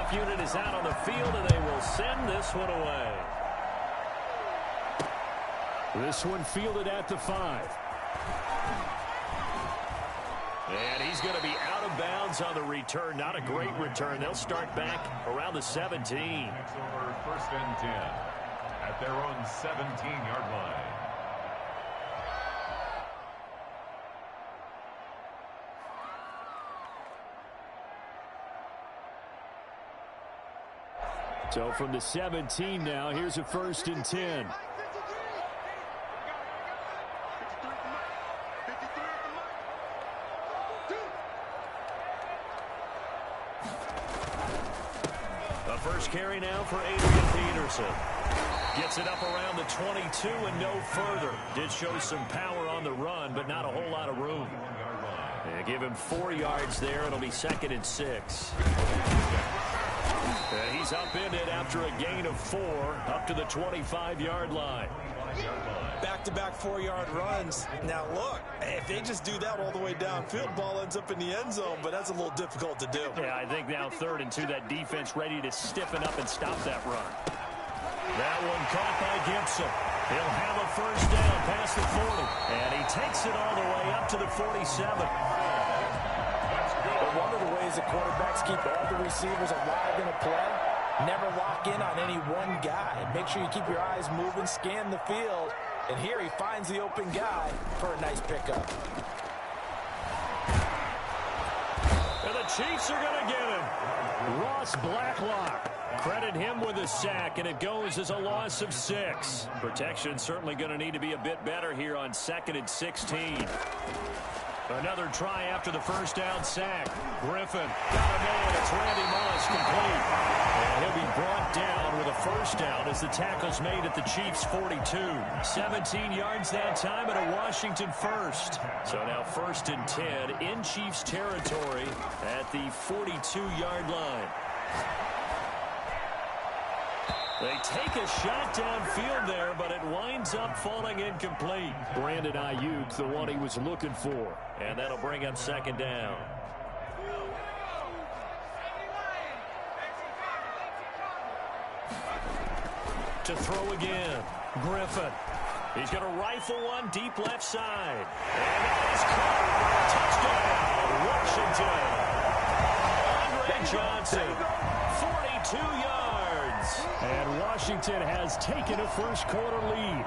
kickoff unit is out on the field, and they will send this one away. This one fielded at the 5. And he's going to be out of bounds on the return. Not a great return. They'll start back around the 17. It's over 1st and 10 at their own 17-yard line. So from the 17 now, here's a 1st and 10. The first carry now for Adrian Peterson. Gets it up around the 22 and no further. Did show some power on the run, but not a whole lot of room. They give him 4 yards there. It'll be 2nd and 6. And he's up in it after a gain of 4, up to the 25-yard line. Back-to-back 4-yard runs. Now, look, if they just do that all the way downfield, ball ends up in the end zone, but that's a little difficult to do. Yeah, I think now 3rd and 2, that defense ready to stiffen up and stop that run. That one caught by Gibson. He'll have a 1st down past the 40, and he takes it all the way up to the 47. But one of the ways that quarterbacks keep all the receivers alive in a play, never lock in on any one guy. Make sure you keep your eyes moving, scan the field, and here he finds the open guy for a nice pickup. And the Chiefs are going to get him. Ross Blacklock. Credit him with a sack, and it goes as a loss of 6. Protection certainly going to need to be a bit better here on 2nd and 16. Another try after the 1st down sack. Griffin got him in. It's Randy Moss complete. And he'll be brought down with a 1st down as the tackle's made at the Chiefs' 42. 17 yards that time and a Washington 1st. So now 1st and 10 in Chiefs territory at the 42-yard line. They take a shot downfield there, but it winds up falling incomplete. Brandon Ayuk, the one he was looking for. And that'll bring up 2nd down. To throw again. Griffin. He's going to rifle one deep left side. And that is caught. Touchdown, Washington. Andre Johnson, 42 yards. And Washington has taken a 1st quarter lead.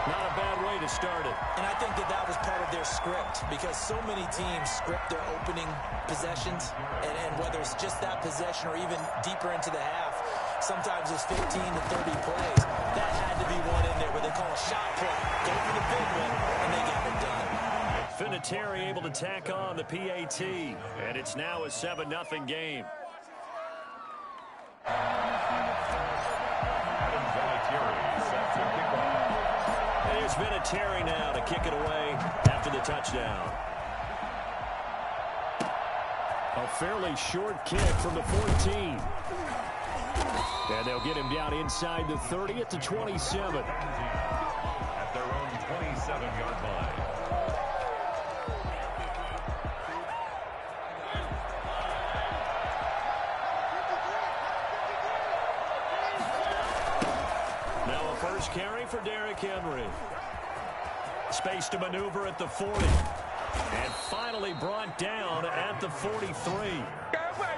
Not a bad way to start it. And I think that was part of their script, because so many teams script their opening possessions, and whether it's just that possession or even deeper into the half, sometimes it's 15 to 30 plays. That had to be one in there where they call a shot play. Go for the big one, and they got it done. Vinatieri able to tack on the PAT, and it's now a 7-0 game. There's Vinatieri now to kick it away after the touchdown. A fairly short kick from the 14. And they'll get him down inside the 30 at the 27. At their own 27-yard line. Now a 1st carry for Derrick Henry. Space to maneuver at the 40. And finally brought down at the 43.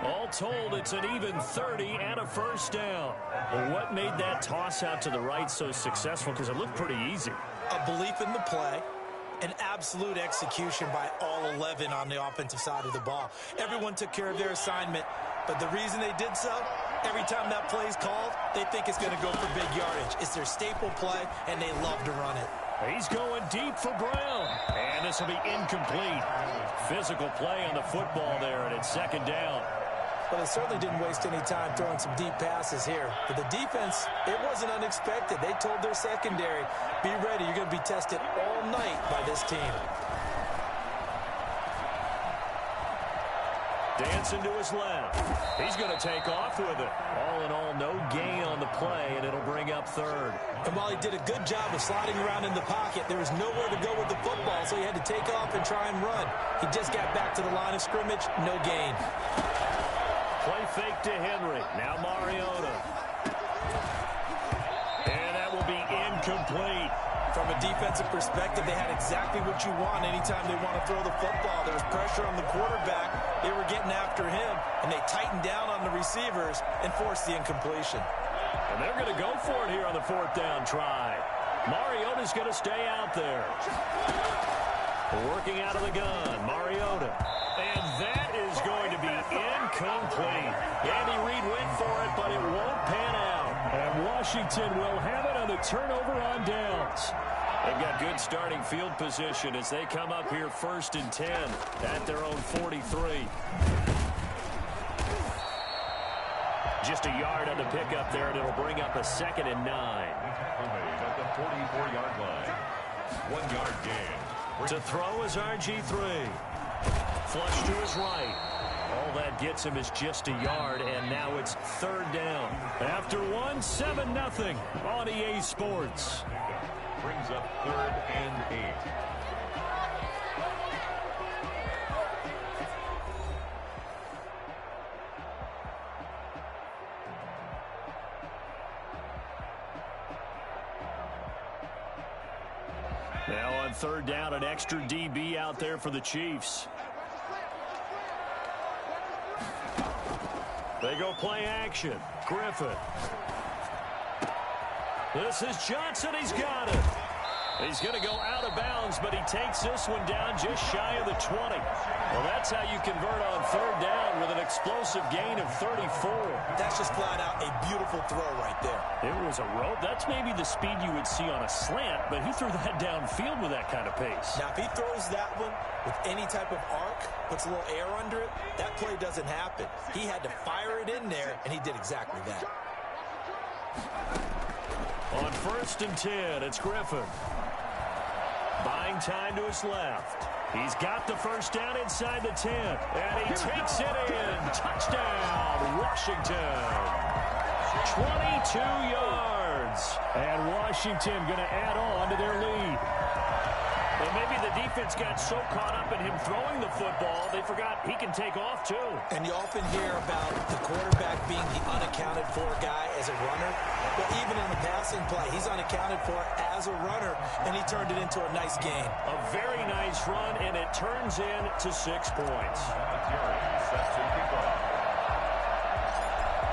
All told, it's an even 30 and a 1st down. Well, what made that toss out to the right so successful? Because it looked pretty easy. A belief in the play, an absolute execution by all 11 on the offensive side of the ball. Everyone took care of their assignment, but the reason they did so, every time that play is called, they think it's going to go for big yardage. It's their staple play, and they love to run it. He's going deep for Brown. And this will be incomplete. Physical play on the football there, and it's 2nd down. Well, they certainly didn't waste any time throwing some deep passes here. But the defense, it wasn't unexpected. They told their secondary, be ready. You're going to be tested all night by this team. Dancing to his left. He's going to take off with it. All in all, no gain on the play, and it'll bring up 3rd. And while he did a good job of sliding around in the pocket, there was nowhere to go with the football, so he had to take off and try and run. He just got back to the line of scrimmage, no gain. Play fake to Henry. Now Mariota. And that will be incomplete. From a defensive perspective, they had exactly what you want anytime they want to throw the football. There was pressure on the quarterback. They were getting after him, and they tightened down on the receivers and forced the incompletion. And they're going to go for it here on the fourth down try. Mariota's going to stay out there. Working out of the gun, Mariota. And that is going to be incomplete. Andy Reid went for it, but it won't pan out. And Washington will have it on the turnover on downs. They've got good starting field position as they come up here 1st and 10 at their own 43. Just a yard on the pickup there, and it'll bring up a 2nd and 9. At the 44-yard line. 1-yard gain. To throw is RG3. Flush to his right. All that gets him is just a yard, and now it's 3rd down. After 7-0 on EA Sports. Brings up 3rd and 8. Now on 3rd down, an extra DB out there for the Chiefs. They go play action. Griffin. This is Johnson. He's got it. He's going to go out of bounds, but he takes this one down just shy of the 20. Well, that's how you convert on 3rd down with an explosive gain of 34. That's just flat out a beautiful throw right there. It was a rope. That's maybe the speed you would see on a slant, but he threw that downfield with that kind of pace. Now, if he throws that one with any type of arc, puts a little air under it, that play doesn't happen. He had to fire it in there, and he did exactly that. On 1st and 10, it's Griffin. Buying time to his left. He's got the 1st down inside the 10. And he takes it in. Touchdown, Washington. 22 yards. And Washington going to add on to their lead. Well, maybe the defense got so caught up in him throwing the football, they forgot he can take off, too. And you often hear about the quarterback being the unaccounted for guy as a runner. But even in the passing play, he's unaccounted for as a runner, and he turned it into a nice gain. A very nice run, and it turns into 6 points.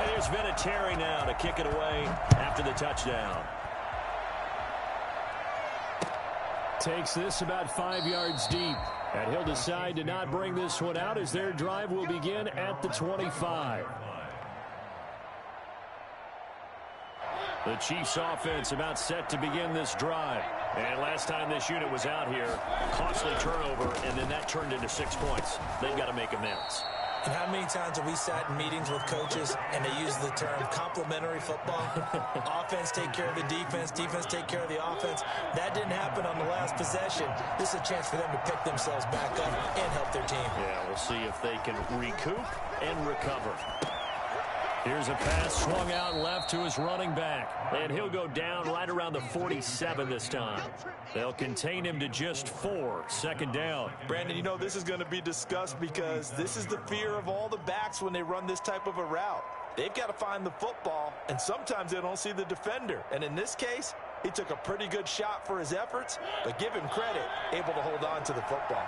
And there's been a Terry now to kick it away after the touchdown. Takes this about 5 yards deep, and he'll decide to not bring this one out as their drive will begin at the 25. The Chiefs offense about set to begin this drive. And last time this unit was out here, costly turnover, and then that turned into 6 points. They've got to make amends. And how many times have we sat in meetings with coaches and they use the term complementary football? Offense take care of the defense, defense take care of the offense. That didn't happen on the last possession. This is a chance for them to pick themselves back up and help their team. Yeah, we'll see if they can recoup and recover. Here's a pass swung out left to his running back. And he'll go down right around the 47 this time. They'll contain him to just 4. 2nd down. Brandon, you know this is going to be discussed because this is the fear of all the backs when they run this type of a route. They've got to find the football, and sometimes they don't see the defender. And in this case, he took a pretty good shot for his efforts, but give him credit, able to hold on to the football.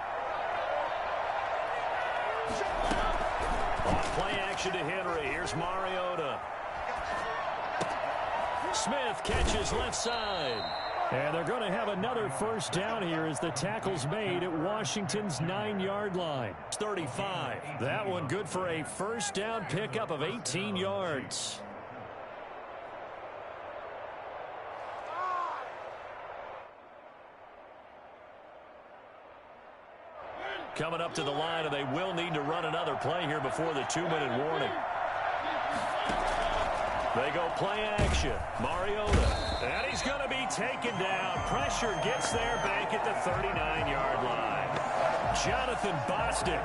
Off play action to Henry. Here's Mariota. Smith catches left side. And they're going to have another 1st down here as the tackle's made at Washington's 9-yard line. 35. That one good for a 1st down pickup of 18 yards. Coming up to the line, and they will need to run another play here before the 2-minute warning. They go play action. Mariota. And he's going to be taken down. Pressure gets there back at the 39-yard line. Jonathan Bostic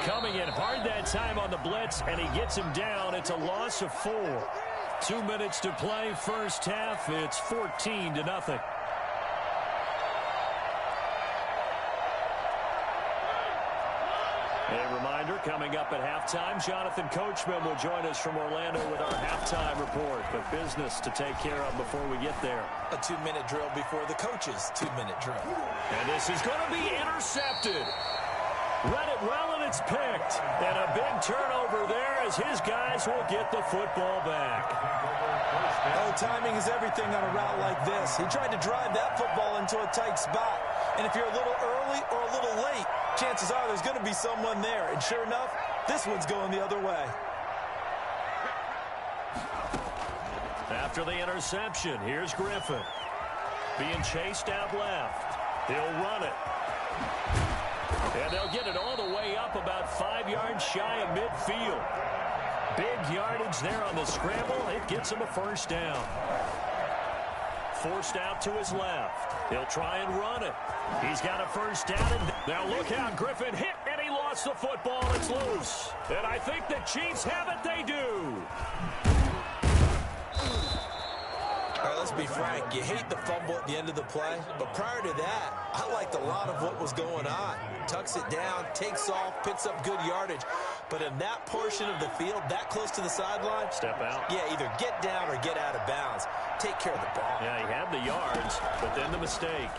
coming in hard that time on the blitz, and he gets him down. It's a loss of 4. 2 minutes to play, 1st half. It's 14-0. A reminder, coming up at halftime, Jonathan Coachman will join us from Orlando with our halftime report. But business to take care of before we get there. A 2-minute drill before the coach's 2-minute drill. And this is going to be intercepted. Read it well, and it's picked. And a big turnover there as his guys will get the football back. Oh, timing is everything on a route like this. He tried to drive that football into a tight spot. And if you're a little early or a little late, chances are there's going to be someone there. And sure enough, this one's going the other way. After the interception, here's Griffin. Being chased out left. He'll run it. And they'll get it all the way up about 5 yards shy of midfield. Big yardage there on the scramble. It gets him a first down. Forced out to his left. He'll try and run it. He's got a first down. And now look out. Griffin hit, and he lost the football. It's loose. And I think the Chiefs have it. They do. All right, let's be frank. You hate the fumble at the end of the play, but prior to that, I liked a lot of what was going on. Tucks it down, takes off, picks up good yardage. But in that portion of the field, that close to the sideline, step out. Yeah, either get down or get out of bounds. Take care of the ball. Yeah, he had the yards, but then the mistake.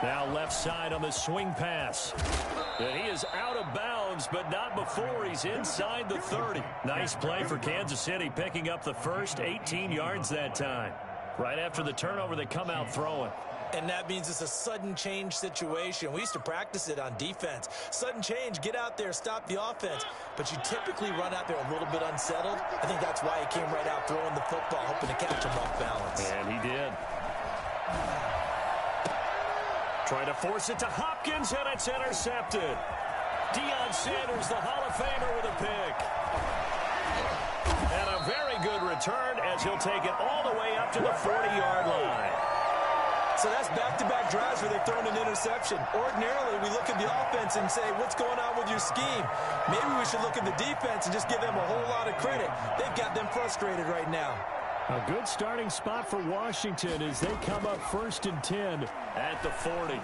Now left side on the swing pass. And he is out of bounds, but not before he's inside the 30. Nice play for Kansas City, picking up the first 18 yards that time. Right after the turnover, they come out throwing. And that means it's a sudden change situation. We used to practice it on defense. Sudden change, get out there, stop the offense. But you typically run out there a little bit unsettled. I think that's why he came right out throwing the football, hoping to catch him off balance. And he did. Trying to force it to Hopkins, and it's intercepted. Deion Sanders, the Hall of Famer, with a pick. And a very good return as he'll take it all the way up to the 40-yard line. So that's back-to-back drives where they've thrown an interception. Ordinarily, we look at the offense and say, what's going on with your scheme? Maybe we should look at the defense and just give them a whole lot of credit. They've got them frustrated right now. A good starting spot for Washington as they come up 1st and 10 at the 40.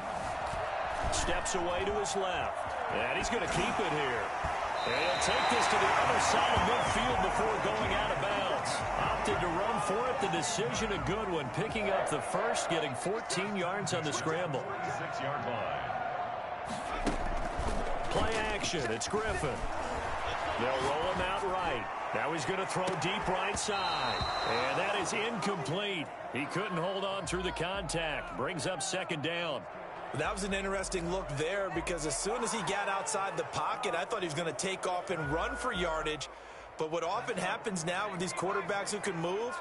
Steps away to his left. And he's going to keep it here. And he'll take this to the other side of midfield before going out of bounds. Opted to run for it. The decision a good one. Picking up the first, getting 14 yards on the scramble. 6-yard line. Play action. It's Griffin. They'll roll him out right. Now he's going to throw deep right side. And that is incomplete. He couldn't hold on through the contact. Brings up 2nd down. That was an interesting look there because as soon as he got outside the pocket, I thought he was going to take off and run for yardage. But what often happens now with these quarterbacks who can move,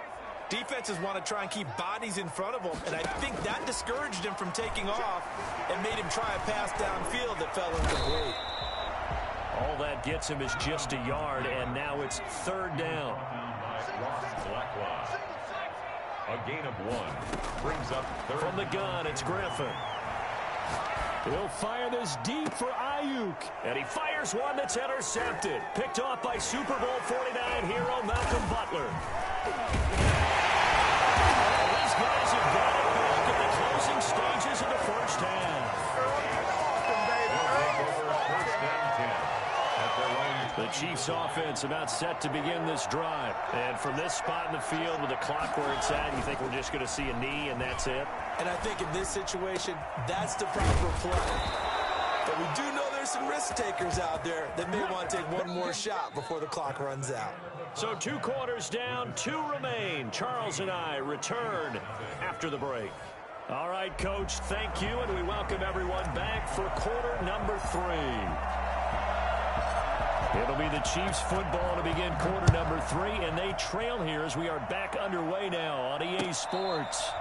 defenses want to try and keep bodies in front of them. And I think that discouraged him from taking off and made him try a pass downfield that fell incomplete. All that gets him is just a yard, and now it's 3rd down. A gain of 1 brings up 3rd. From the gun, it's Griffin. He'll fire this deep for Ayuk. And he fires one that's intercepted. Picked off by Super Bowl 49 hero Malcolm Butler. These guys have got it back at the closing stages of the first half. The Chiefs offense about set to begin this drive. And from this spot in the field with the clock where it's at, you think we're just going to see a knee and that's it? And I think in this situation, that's the proper play. But we do know there's some risk takers out there that may want to take one more shot before the clock runs out. So 2 quarters down, 2 remain. Charles and I return after the break. All right, Coach, thank you, and we welcome everyone back for quarter number 3. It'll be the Chiefs football to begin quarter number 3, and they trail here as we are back underway now on EA Sports.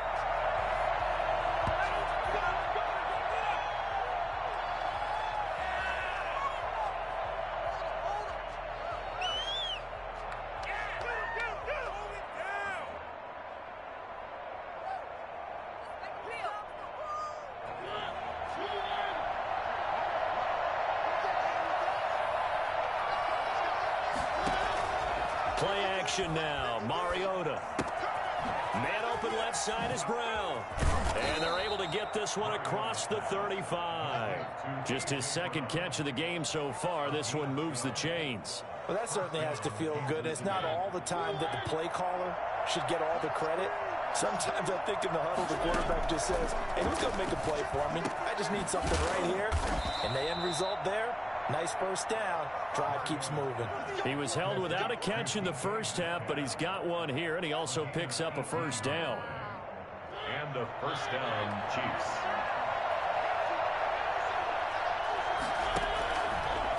Play action now. Mariota. Man open left side is Brown. And they're able to get this one across the 35. Just his second catch of the game so far. This one moves the chains. Well, that certainly has to feel good. It's not all the time that the play caller should get all the credit. Sometimes I think in the huddle, the quarterback just says, hey, who's going to make a play for me? I just need something right here. And the end result there, nice first down. Drive keeps moving. He was held without a catch in the first half, but he's got one here, and he also picks up a first down. And a first down, Chiefs.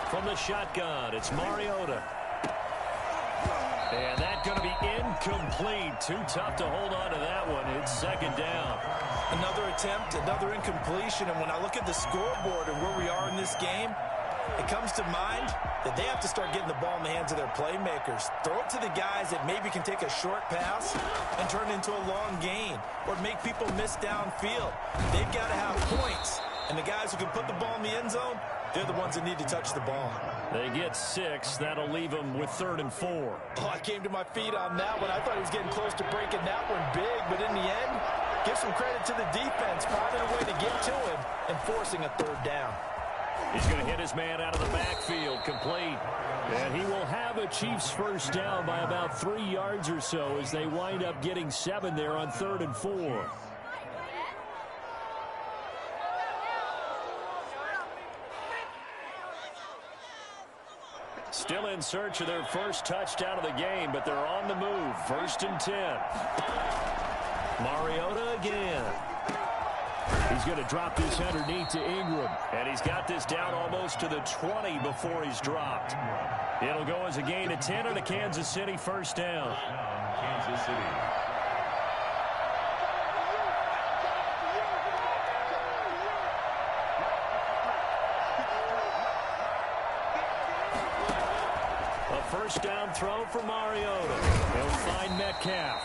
From the shotgun, it's Mariota. And that's going to be incomplete. Too tough to hold on to that one. It's second down. Another attempt, another incompletion. And when I look at the scoreboard and where we are in this game, it comes to mind that they have to start getting the ball in the hands of their playmakers. Throw it to the guys that maybe can take a short pass and turn it into a long gain or make people miss downfield. They've got to have points. And the guys who can put the ball in the end zone, they're the ones that need to touch the ball. They get 6. That'll leave them with 3rd and 4. Oh, I came to my feet on that one. I thought he was getting close to breaking that one big, but in the end, give some credit to the defense, finding a way to get to him and forcing a 3rd down. He's going to hit his man out of the backfield, complete. And he will have a Chiefs first down by about 3 yards or so as they wind up getting 7 there on 3rd and 4. Still in search of their first touchdown of the game, but they're on the move. 1st and 10. Mariota again. He's going to drop this underneath to Ingram. And he's got this down almost to the 20 before he's dropped. It'll go as a gain of 10 on a Kansas City first down. Kansas City. First down throw for Mariota. He'll find Metcalf.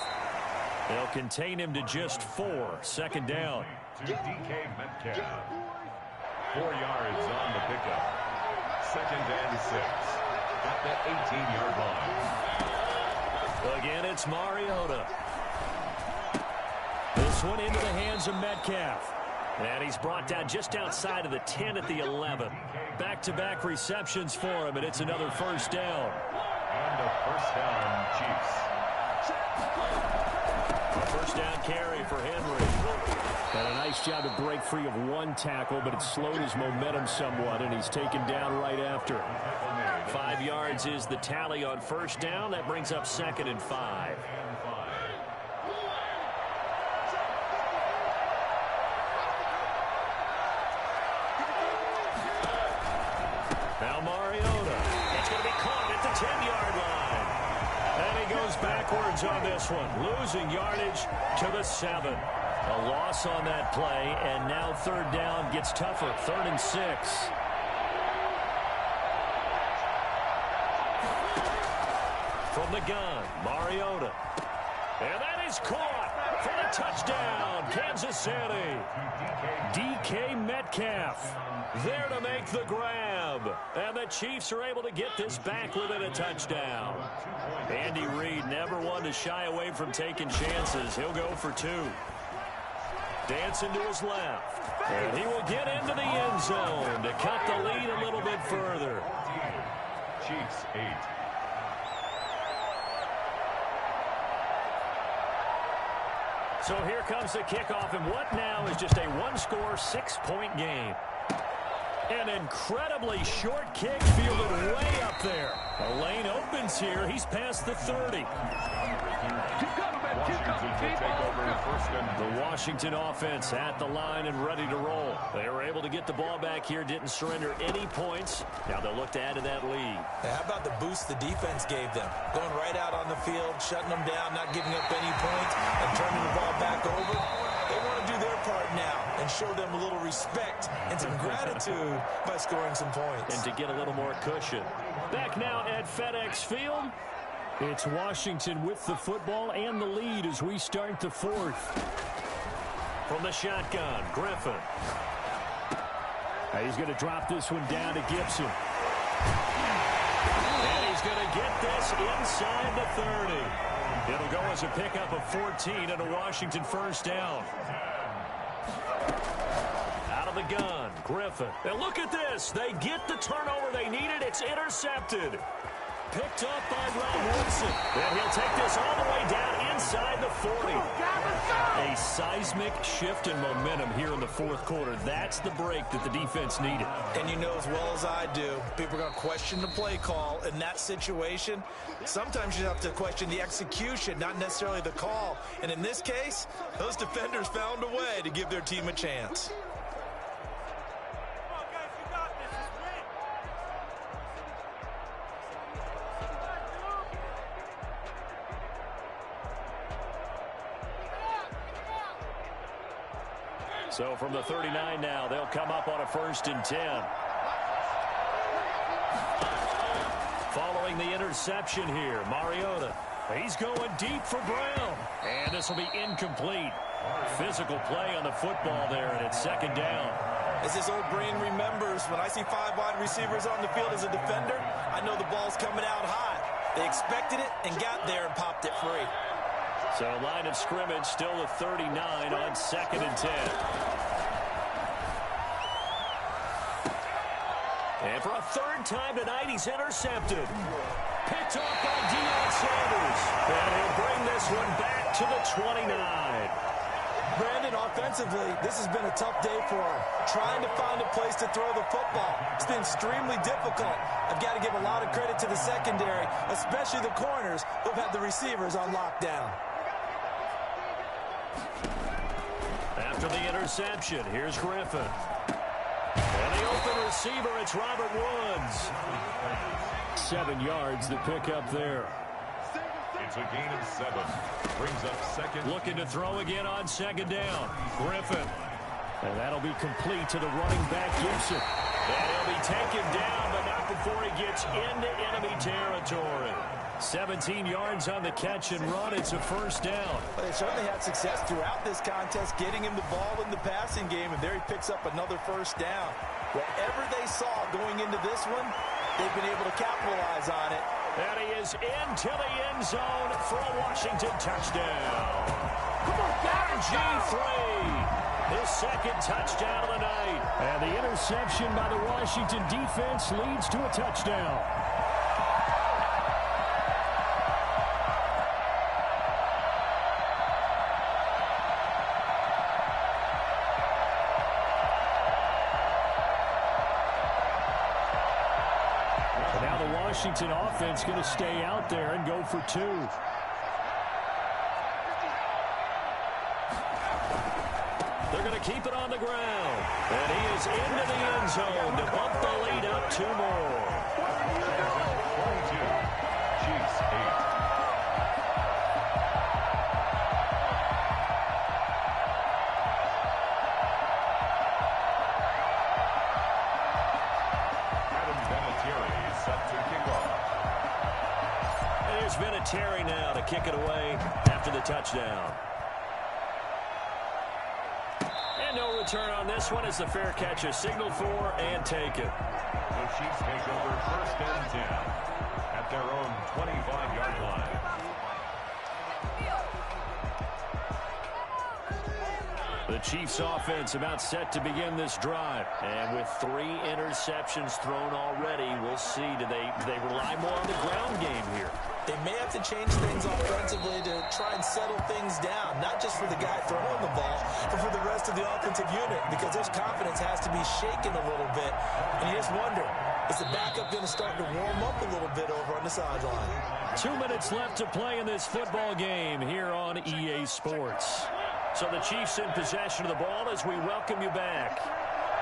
They'll contain him to just 4. Second down. To DK Metcalf. 4 yards on the pickup. 2nd and 6. At the 18-yard line. Again, it's Mariota. This one into the hands of Metcalf. And he's brought down just outside of the 10 at the 11. Back-to-back receptions for him, and it's another first down. And a first down, Chiefs. A first down carry for Henry. And a nice job to break free of one tackle, but it slowed his momentum somewhat, and he's taken down right after. 5 yards is the tally on first down. That brings up 2nd and 5. Now Mariota. It's going to be caught at the 10-yard line. And he goes backwards on this one, losing yardage to the 7. A loss on that play, and now 3rd down gets tougher. 3rd and 6. From the gun, Mariota. And that is caught for the touchdown, Kansas City. DK Metcalf there to make the grab. And the Chiefs are able to get this back within a touchdown. Andy Reid never one to shy away from taking chances. He'll go for 2. Dancing to his left. And he will get into the end zone to cut the lead a little bit further. Chiefs 8. So here comes the kickoff, and what now is just a one-score, 6-point game. An incredibly short kick fielded way up there. The lane opens here. He's past the 30. The Washington offense at the line and ready to roll. They were able to get the ball back here, didn't surrender any points. Now they'll look to add to that lead. How about the boost the defense gave them? Going right out on the field, shutting them down, not giving up any points, and turning the ball back over. They want to do their part now and show them a little respect and some gratitude by scoring some points. And to get a little more cushion. Back now at FedEx Field. It's Washington with the football and the lead as we start the 4th. From the shotgun, Griffin. He's going to drop this one down to Gibson. And he's going to get this inside the 30. It'll go as a pickup of 14 and a Washington first down. Out of the gun, Griffin. And look at this. They get the turnover they needed. It's intercepted. Picked up by Ron Woodson. And he'll take this all the way down inside the 40. A seismic shift in momentum here in the fourth quarter. That's the break that the defense needed. And you know as well as I do, people are going to question the play call in that situation. Sometimes you have to question the execution, not necessarily the call. And in this case, those defenders found a way to give their team a chance. So from the 39 now, they'll come up on a 1st and 10. Following the interception here, Mariota. He's going deep for Brown. And this will be incomplete. Physical play on the football there, and it's 2nd down. As this old brain remembers, when I see 5 wide receivers on the field as a defender, I know the ball's coming out hot. They expected it and got there and popped it free. So line of scrimmage still a 39 on 2nd and 10. And for a 3rd time tonight, he's intercepted. Picked off by Deion Sanders. And he'll bring this one back to the 29. Brandon, offensively, this has been a tough day for him. Trying to find a place to throw the football. It's been extremely difficult. I've got to give a lot of credit to the secondary, especially the corners who've had the receivers on lockdown. After the interception, here's Griffin. And the open receiver, it's Robert Woods. 7 yards to pick up there. It's a gain of 7. Brings up 2nd. Looking to throw again on 2nd down. Griffin. And that'll be complete to the running back, Gibson. And he'll be taken down, but not before he gets into enemy territory. 17 yards on the catch and run. It's a 1st down. Well, they certainly had success throughout this contest, getting him the ball in the passing game, and there he picks up another 1st down. Whatever they saw going into this one, they've been able to capitalize on it. And he is into the end zone for a Washington touchdown. Come on, RG3. His 2nd touchdown of the night. And the interception by the Washington defense leads to a touchdown. Washington offense going to stay out there and go for 2. They're going to keep it on the ground. And he is into the end zone to bump the lead up 2 more. 22. Chiefs 8. Vinatieri now to kick it away after the touchdown. And no return on this one as the fair catch is signaled for and taken. The Chiefs take over 1st and 10 at their own 25-yard line. The Chiefs offense about set to begin this drive. And with 3 interceptions thrown already, we'll see. Do they rely more on the ground game here? They may have to change things offensively to try and settle things down, not just for the guy throwing the ball, but for the rest of the offensive unit, because their confidence has to be shaken a little bit. And you just wonder, is the backup going to start to warm up a little bit over on the sideline? 2 minutes left to play in this football game here on EA Sports. So the Chiefs in possession of the ball as we welcome you back.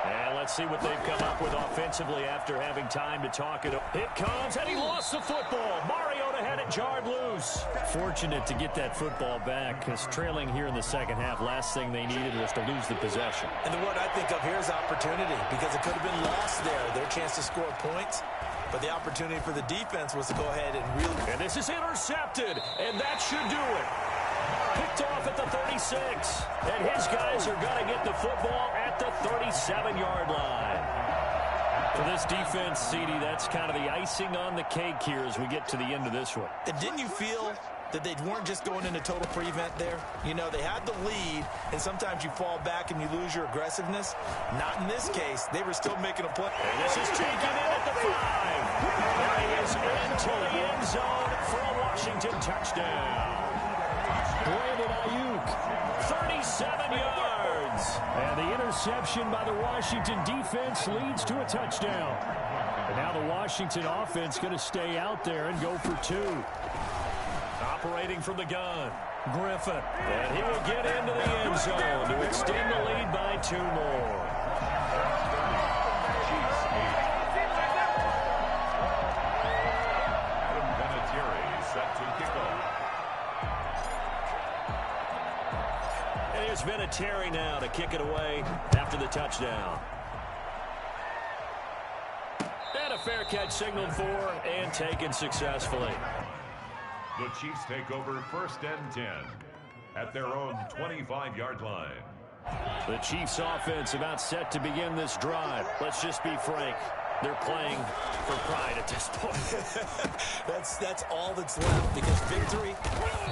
And let's see what they've come up with offensively after having time to talk it. It comes, and he lost the football. Mariota had it jarred loose. Fortunate to get that football back, because trailing here in the second half, last thing they needed was to lose the possession. And the word I think of here is opportunity, because it could have been lost there, their chance to score points. But the opportunity for the defense was to go ahead and really... And this is intercepted, and that should do it. Picked off at the 36, and his guys are going to get the football at the 37-yard line. For this defense, CD, that's kind of the icing on the cake here as we get to the end of this one. And didn't you feel that they weren't just going into total prevent there. You know, they had the lead, and sometimes you fall back and you lose your aggressiveness. Not in this case. They were still making a play. And this is taken in at the 5. There he is into the end zone for a Washington touchdown. Brandon Ayuk. 37 yards. And the interception by the Washington defense leads to a touchdown. And now the Washington offense going to stay out there and go for 2. Operating from the gun, Griffin. And he will get into the end zone to extend the lead by 2 more. It's Vinatieri now to kick it away after the touchdown. And a fair catch signaled for and taken successfully. The Chiefs take over 1st and 10 at their own 25-yard line. The Chiefs offense about set to begin this drive. Let's just be frank. They're playing for pride at this point. That's all that's left, because victory,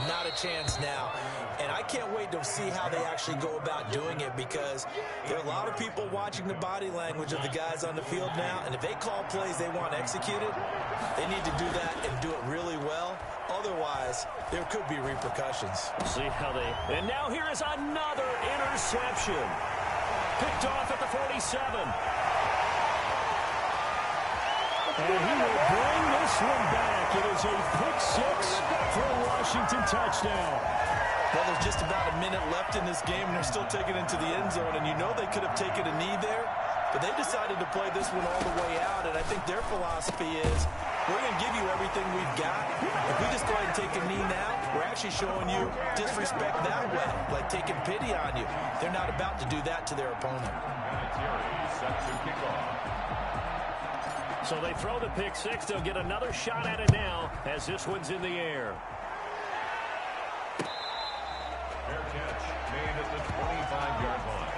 not a chance now. And I can't wait to see how they actually go about doing it, because there are a lot of people watching the body language of the guys on the field now, and if they call plays they want executed, they need to do that and do it really well. Otherwise, there could be repercussions. See how they... And now here is another interception. Picked off at the 47. And he will bring this one back. It is a pick 6 for a Washington touchdown. Well, there's just about a minute left in this game, and they're still taking it into the end zone. And you know they could have taken a knee there, but they decided to play this one all the way out. And I think their philosophy is, we're going to give you everything we've got. If we just go ahead and take a knee now, we're actually showing you disrespect that way, like taking pity on you. They're not about to do that to their opponent. Set to kick off. So they throw the pick 6. They'll get another shot at it now as this one's in the air. Fair catch made at the 25-yard line.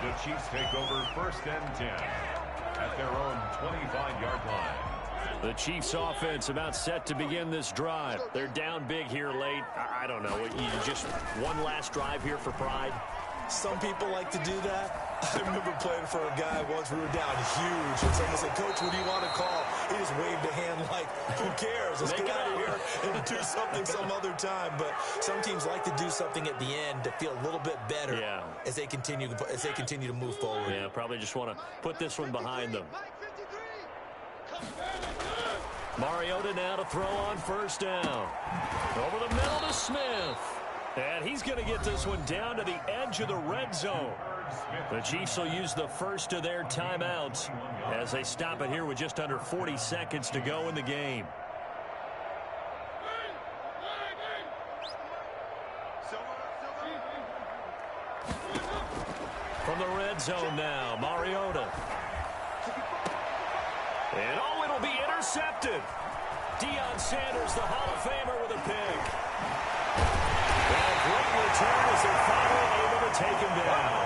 The Chiefs take over 1st and 10 at their own 25-yard line. The Chiefs offense about set to begin this drive. They're down big here late. I don't know. You just one last drive here for pride. Some people like to do that. I remember playing for a guy once. We were down huge, and someone said, "Coach, what do you want to call?" He just waved a hand like, "Who cares? Let's get out of here and do something some other time." But some teams like to do something at the end to feel a little bit better as they continue to move forward. Yeah, probably just want to put this one behind them. Mariota now to throw on 1st down. Over the middle to Smith. And he's going to get this one down to the edge of the red zone. The Chiefs will use the first of their timeouts as they stop it here with just under 40 seconds to go in the game. From the red zone now, Mariota. And oh, it'll be intercepted. Deion Sanders, the Hall of Famer, with a pick. And a great return as they're finally able to take him down.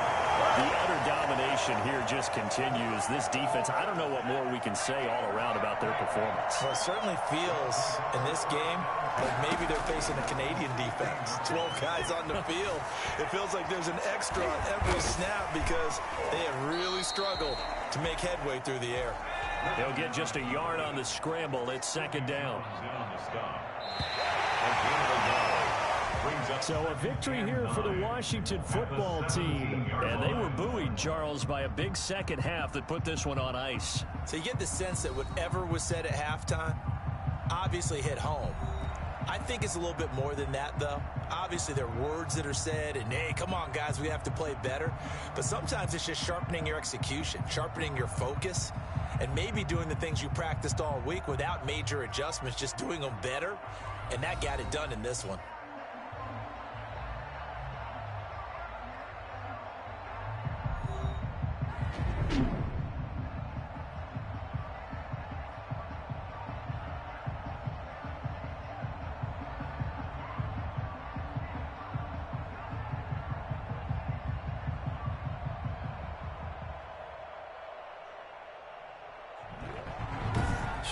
The utter domination here just continues. This defense, I don't know what more we can say all around about their performance. Well, it certainly feels in this game like maybe they're facing a Canadian defense. 12 guys on the field. It feels like there's an extra on every snap because they have really struggled to make headway through the air. They'll get just a yard on the scramble. It's 2nd down. So a victory here for the Washington football team. And they were buoyed, Charles, by a big second half that put this one on ice. So you get the sense that whatever was said at halftime obviously hit home. I think it's a little bit more than that, though. Obviously, there are words that are said, and, hey, come on, guys, we have to play better. But sometimes it's just sharpening your execution, sharpening your focus, and maybe doing the things you practiced all week without major adjustments, just doing them better. And that got it done in this one.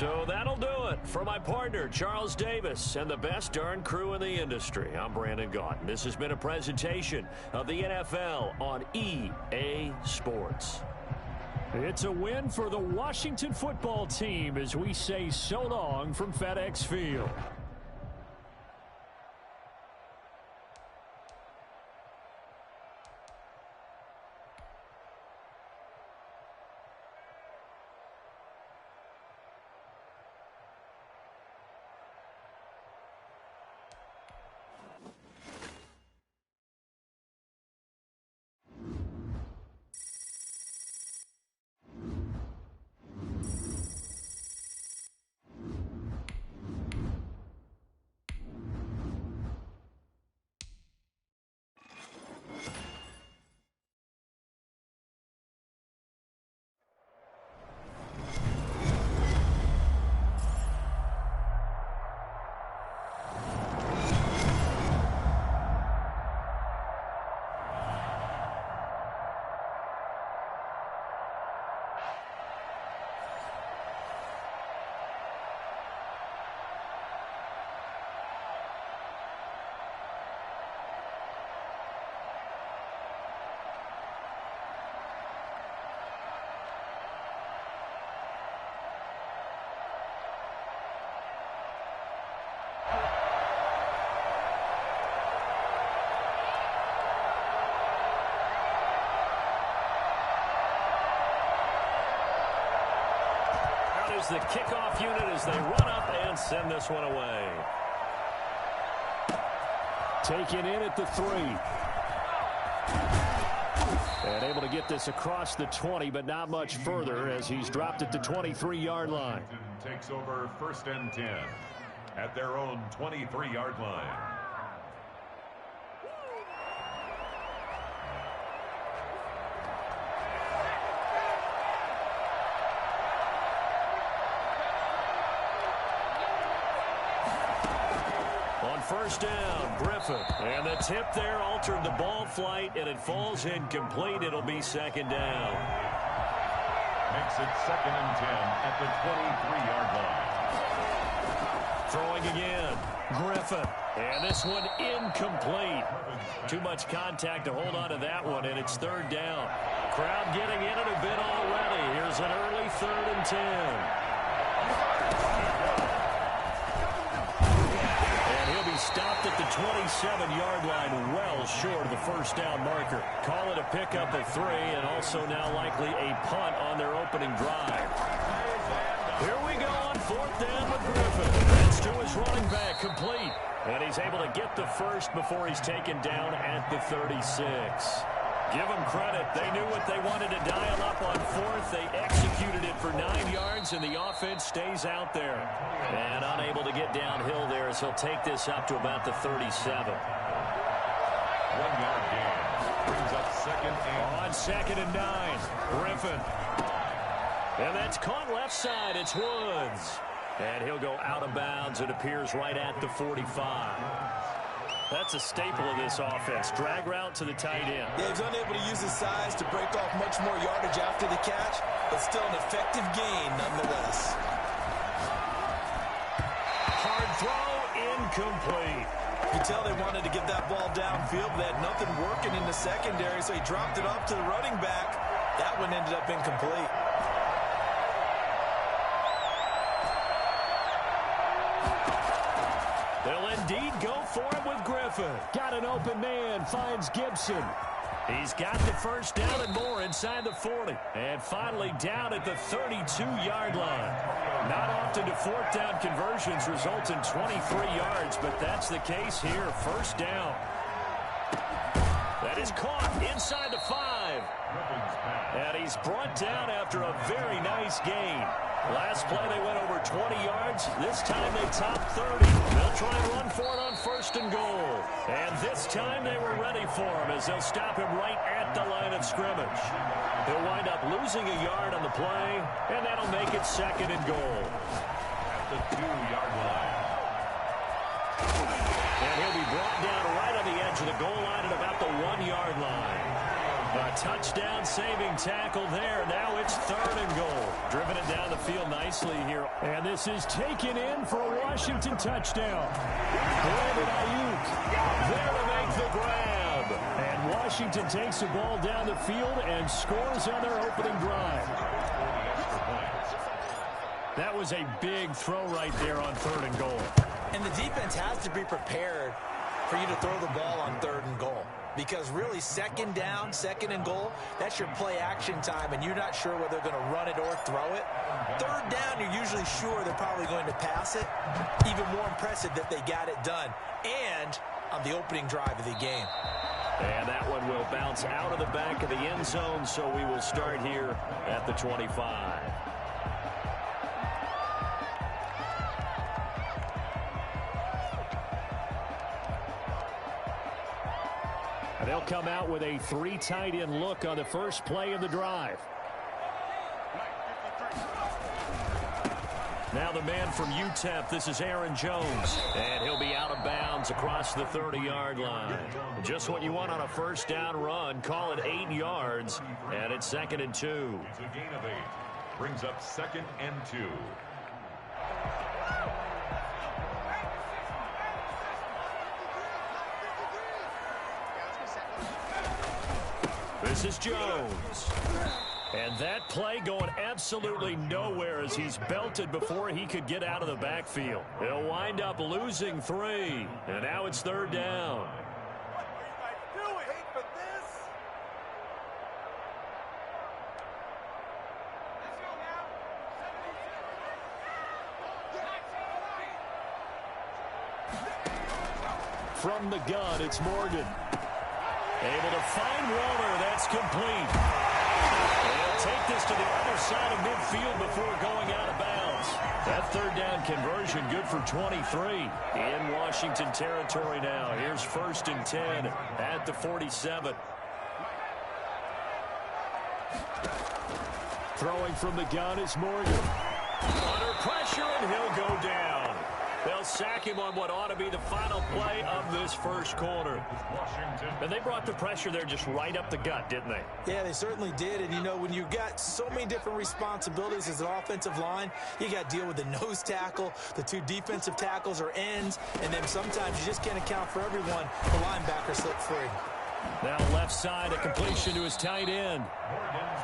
So that'll do it for my partner, Charles Davis, and the best darn crew in the industry. I'm Brandon Gaudin. This has been a presentation of the NFL on EA Sports. It's a win for the Washington football team as we say so long from FedEx Field. The kickoff unit as they run up and send this one away. Taken in at the 3. And able to get this across the 20, but not much further as he's dropped at the 23-yard line. Takes over 1st and 10 at their own 23-yard line. First down, Griffin. And the tip there altered the ball flight, and it falls incomplete. It'll be 2nd down. Makes it 2nd and 10 at the 23-yard line. Throwing again, Griffin. And this one incomplete. Too much contact to hold on to that one, and it's 3rd down. Crowd getting in it a bit already. Here's an early 3rd and 10. Stopped at the 27-yard line, well short of the 1st down marker. Call it a pickup of 3, and also now likely a punt on their opening drive. Here we go on 4th down with Griffin. That's to his running back, complete. And he's able to get the first before he's taken down at the 36. Give them credit. They knew what they wanted to dial up on 4th. They executed it for 9 yards, and the offense stays out there. And unable to get downhill there as he'll take this up to about the 37. 1-yard gain. Brings up 2nd and... On 2nd and 9, Griffin. And that's caught left side. It's Woods. And he'll go out of bounds. It appears right at the 45. That's a staple of this offense. Drag route to the tight end. Yeah, he's unable to use his size to break off much more yardage after the catch, but still an effective gain nonetheless. Hard throw, incomplete. You could tell they wanted to get that ball downfield, but they had nothing working in the secondary, so he dropped it off to the running back. That one ended up incomplete. They'll indeed go for him with Griffin. Got an open man, finds Gibson. He's got the first down and more inside the 40. And finally down at the 32-yard line. Not often do 4th down conversions result in 23 yards, but that's the case here. 1st down. That is caught inside the 5. And he's brought down after a very nice gain. Last play they went over 20 yards. This time they topped 30. They'll try and run for it on 1st and goal. And this time they were ready for him as they'll stop him right at the line of scrimmage. He'll wind up losing a yard on the play, and that'll make it 2nd and goal. At the 2-yard line. And he'll be brought down right on the edge of the goal line at about the 1-yard line. A touchdown-saving tackle there. Now it's 3rd and goal. Driven it down the field nicely here. And this is taken in for a Washington touchdown. Brandon Ayuk there to make the grab. And Washington takes the ball down the field and scores on their opening drive. That was a big throw right there on 3rd and goal. And the defense has to be prepared for you to throw the ball on 3rd and goal. Because really, 2nd down, 2nd and goal, that's your play action time, and you're not sure whether they're going to run it or throw it. 3rd down, you're usually sure they're probably going to pass it. Even more impressive that they got it done. And on the opening drive of the game. And that one will bounce out of the back of the end zone, so we will start here at the 25. They'll come out with a 3 tight end look on the first play of the drive. Now the man from UTEP, this is Aaron Jones. And he'll be out of bounds across the 30-yard line. Just what you want on a first down run. Call it 8 yards, and it's 2nd and 2. It's a gain of 8. Brings up 2nd and 2. This is Jones. And that play going absolutely nowhere as he's belted before he could get out of the backfield. He'll wind up losing 3. And now it's 3rd down. From the gun, it's Morgan. Able to find Waller. That's complete. They'll take this to the other side of midfield before going out of bounds. That 3rd down conversion good for 23. In Washington territory now. Here's 1st and 10 at the 47. Throwing from the gun is Morgan. Under pressure, and he'll go down. They'll sack him on what ought to be the final play of this first quarter. And they brought the pressure there just right up the gut, didn't they? Yeah, they certainly did. And, you know, when you've got so many different responsibilities as an offensive line, you got to deal with the nose tackle, the 2 defensive tackles or ends, and then sometimes you just can't account for everyone. The linebacker slipped free. Now left side, a completion to his tight end.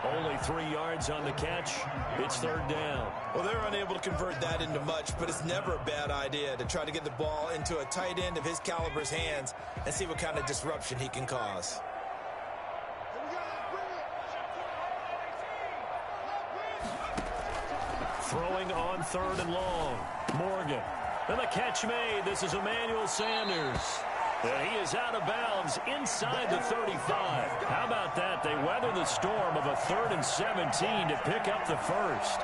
Only 3 yards on the catch. It's 3rd down. Well, they're unable to convert that into much, but it's never a bad idea to try to get the ball into a tight end of his caliber's hands and see what kind of disruption he can cause. Throwing on 3rd and long. Morgan. And the catch made. This is Emmanuel Sanders. And he is out of bounds inside the 35. How about that? They weather the storm of a 3rd and 17 to pick up the first.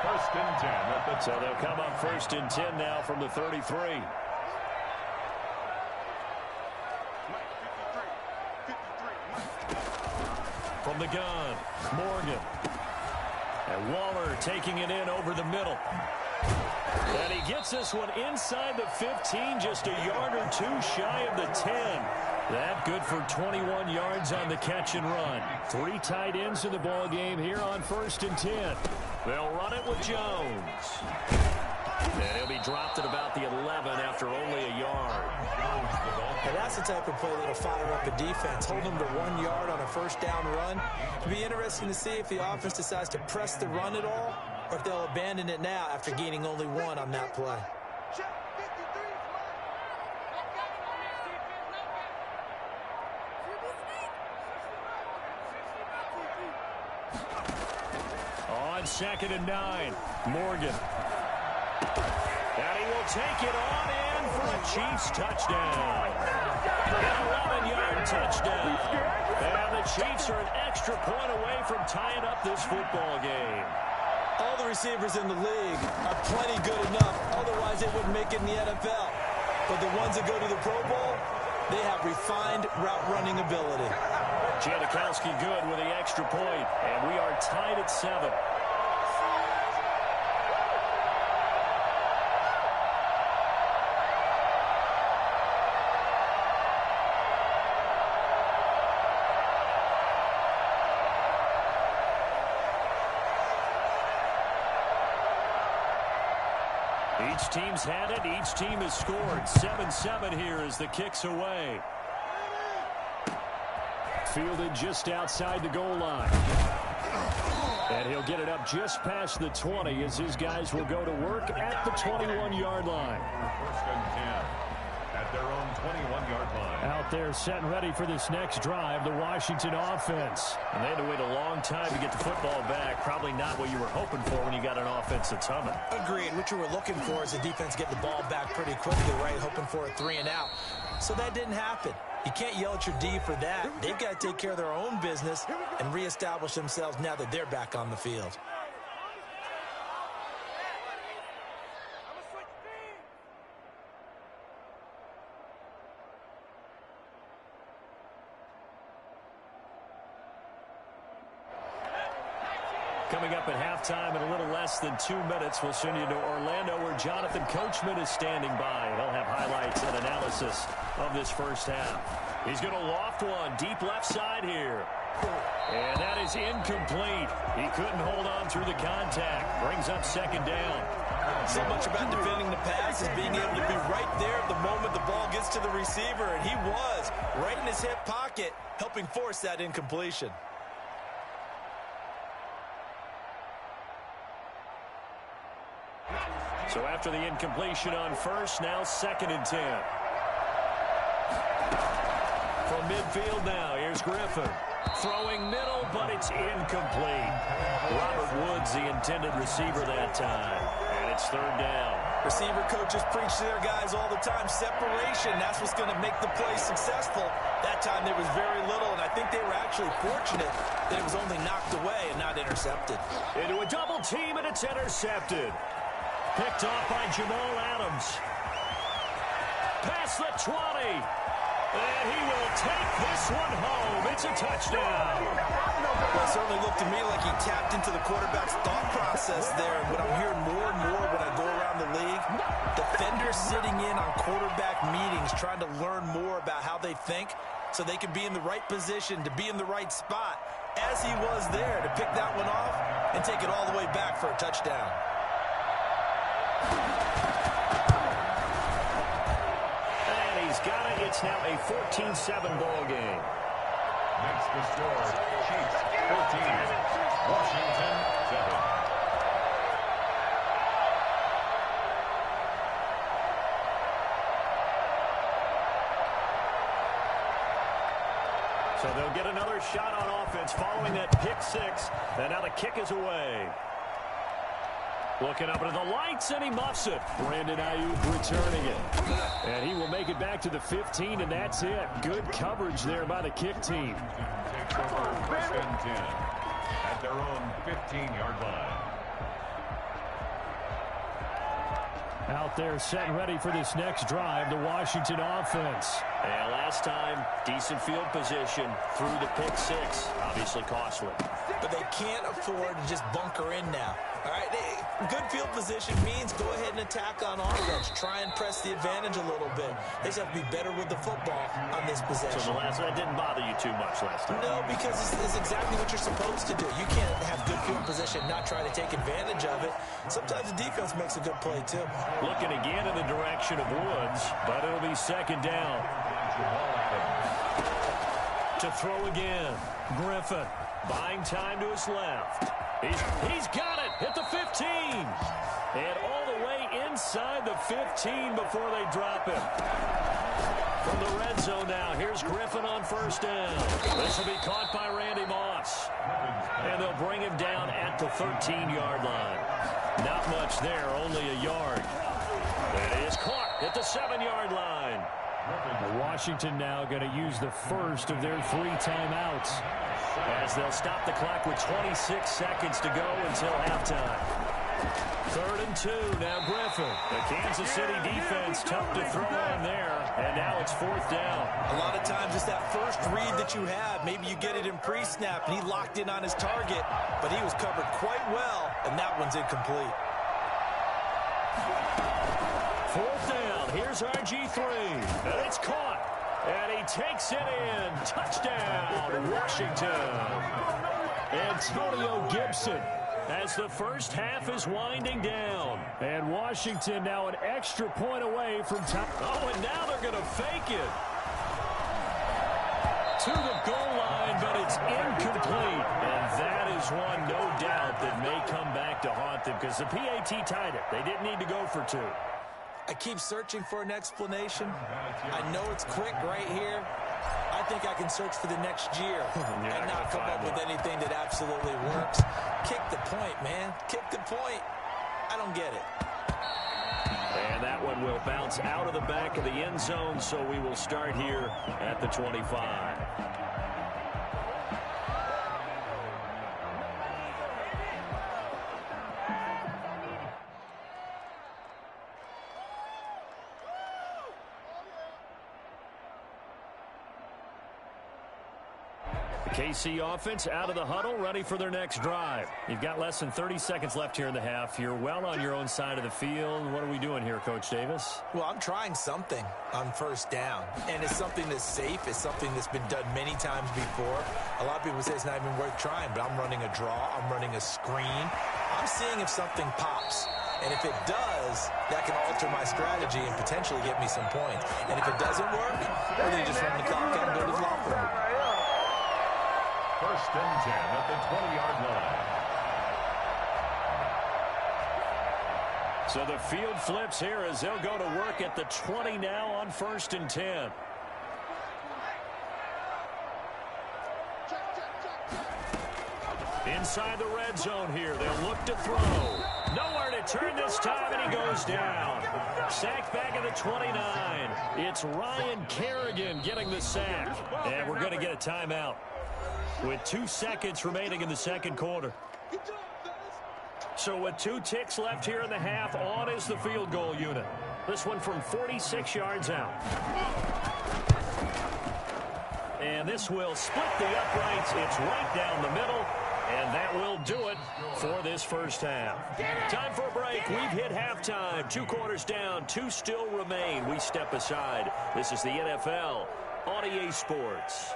1st and 10. So they'll come up 1st and 10 now from the 33. From the gun, Morgan. And Waller taking it in over the middle. And he gets this one inside the 15, just a yard or 2 shy of the 10. That good for 21 yards on the catch and run. 3 tight ends in the ball game here on 1st and 10. They'll run it with Jones. And he'll be dropped at about the 11 after only a yard. And that's the type of play that'll fire up a defense. Hold them to 1 yard on a first down run. It'll be interesting to see if the offense decides to press the run at all, or if they'll abandon it now after gaining only 1 on that play. On 2nd and 9, Morgan. And he will take it on in for a Chiefs touchdown. An 11-yard touchdown. And the Chiefs are an extra point away from tying up this football game. All the receivers in the league are plenty good enough. Otherwise, they wouldn't make it in the NFL. But the ones that go to the Pro Bowl, they have refined route-running ability. Janikowski good with the extra point. And we are tied at 7. Each team's had it. Each team has scored. 7-7 here as the kick's away. Fielded just outside the goal line. And he'll get it up just past the 20 as his guys will go to work at the 21-yard line. First and 10 at their own 21-yard line. Out there set and ready for this next drive, the Washington offense. And they had to wait a long time to get the football back. Probably not what you were hoping for when you got an offense that's humming. Agreed. What you were looking for is the defense get the ball back pretty quickly, right? Hoping for a 3 and out. So that didn't happen. You can't yell at your D for that. They've got to take care of their own business and reestablish themselves now that they're back on the field. Coming up at halftime in a little less than 2 minutes, we'll send you to Orlando where Jonathan Coachman is standing by. He'll have highlights and analysis of this first half. He's going to loft one deep left side here. And that is incomplete. He couldn't hold on through the contact. Brings up second down. So much about defending the pass is being able to be right there the moment the ball gets to the receiver. And he was right in his hip pocket, helping force that incompletion. So after the incompletion on first, now 2nd and 10. From midfield now, here's Griffin. Throwing middle, but it's incomplete. Robert Woods, the intended receiver that time. And it's 3rd down. Receiver coaches preach to their guys all the time. Separation, that's what's going to make the play successful. That time there was very little, and I think they were actually fortunate that it was only knocked away and not intercepted. Into a double team, and it's intercepted. Picked off by Jamal Adams. Past the 20. And he will take this one home. It's a touchdown. Well, it certainly looked to me like he tapped into the quarterback's thought process there. And what I'm hearing more and more when I go around the league, defenders sitting in on quarterback meetings trying to learn more about how they think so they can be in the right position, to be in the right spot, as he was there to pick that one off and take it all the way back for a touchdown. And he's got it. It's now a 14-7 ball game. Makes the score Chiefs 14, Washington 7. So they'll get another shot on offense following that pick six. And now the kick is away. Looking up into the lights, and he muffs it. Brandon Ayuk returning it. And he will make it back to the 15, and that's it. Good coverage there by the kick team. Takes over first and 10 at their own 15-yard line. Out there set and ready for this next drive, the Washington offense. And last time, decent field position through the pick six. Obviously costly. But they can't afford to just bunker in now. All right, good field position means go ahead and attack on offense. Try and press the advantage a little bit. They just have to be better with the football on this possession. So that didn't bother you too much last time? No, because it's exactly what you're supposed to do. You can't have good field position, not try to take advantage of it. Sometimes the defense makes a good play, too. Looking again in the direction of Woods, but it'll be second down. To throw again, Griffin buying time to his left. He's got it at the 15. And all the way inside the 15 before they drop him. From the red zone now, here's Griffin on first down. This will be caught by Randy Moss. And they'll bring him down at the 13-yard line. Not much there, only a yard. That is caught at the 7-yard line. Washington now going to use the first of their 3 timeouts, as they'll stop the clock with 26 seconds to go until halftime. 3rd and 2, now Griffin. The Kansas City defense tough to throw on there, and now it's 4th down. A lot of times it's that first read that you have. Maybe you get it in pre-snap, and he locked in on his target, but he was covered quite well, and that one's incomplete. 4th down, here's RG3, and it's caught. And he takes it in. Touchdown, Washington. Antonio Gibson as the first half is winding down. And Washington now an extra point away from time. Oh, and now they're going to fake it to the goal line, but it's incomplete. And that is one, no doubt, that may come back to haunt them because the PAT tied it. They didn't need to go for two. I keep searching for an explanation. I know it's quick right here. I think I can search for the next year and not come up with anything that absolutely works. Kick the point, man. Kick the point. I don't get it. And that one will bounce out of the back of the end zone, so we will start here at the 25. KC offense out of the huddle, ready for their next drive. You've got less than 30 seconds left here in the half. You're well on your own side of the field. What are we doing here, Coach Davis? Well, I'm trying something on first down, and it's something that's safe. It's something that's been done many times before. A lot of people say it's not even worth trying, but I'm running a draw. I'm running a screen. I'm seeing if something pops. And if it does, that can alter my strategy and potentially get me some points. And if it doesn't work, well, then you just run the clock out and go to the locker room. First and 10 at the 20-yard line. So the field flips here as they'll go to work at the 20 now on first and 10. Inside the red zone here. They'll look to throw. Nowhere to turn this time, and he goes down. Sacked back at the 29. It's Ryan Kerrigan getting the sack. And we're going to get a timeout with 2 seconds remaining in the second quarter. So with 2 ticks left here in the half, on is the field goal unit. This one from 46 yards out. And this will split the uprights. It's right down the middle. And that will do it for this first half. Time for a break. We've hit halftime. 2 quarters down. 2 still remain. We step aside. This is the NFL on EA Sports.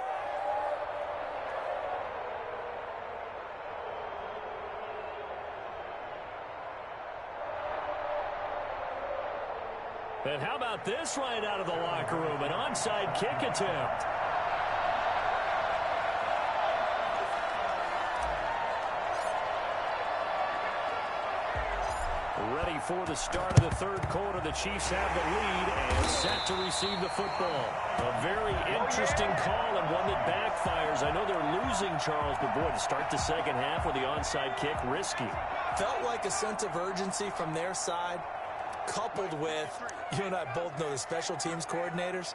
And how about this right out of the locker room? An onside kick attempt. Ready for the start of the third quarter. The Chiefs have the lead and set to receive the football. A very interesting call and one that backfires. I know they're losing, Charles, but boy, to start the second half with the onside kick, risky. Felt like a sense of urgency from their side, coupled with, you and I both know the special teams coordinators,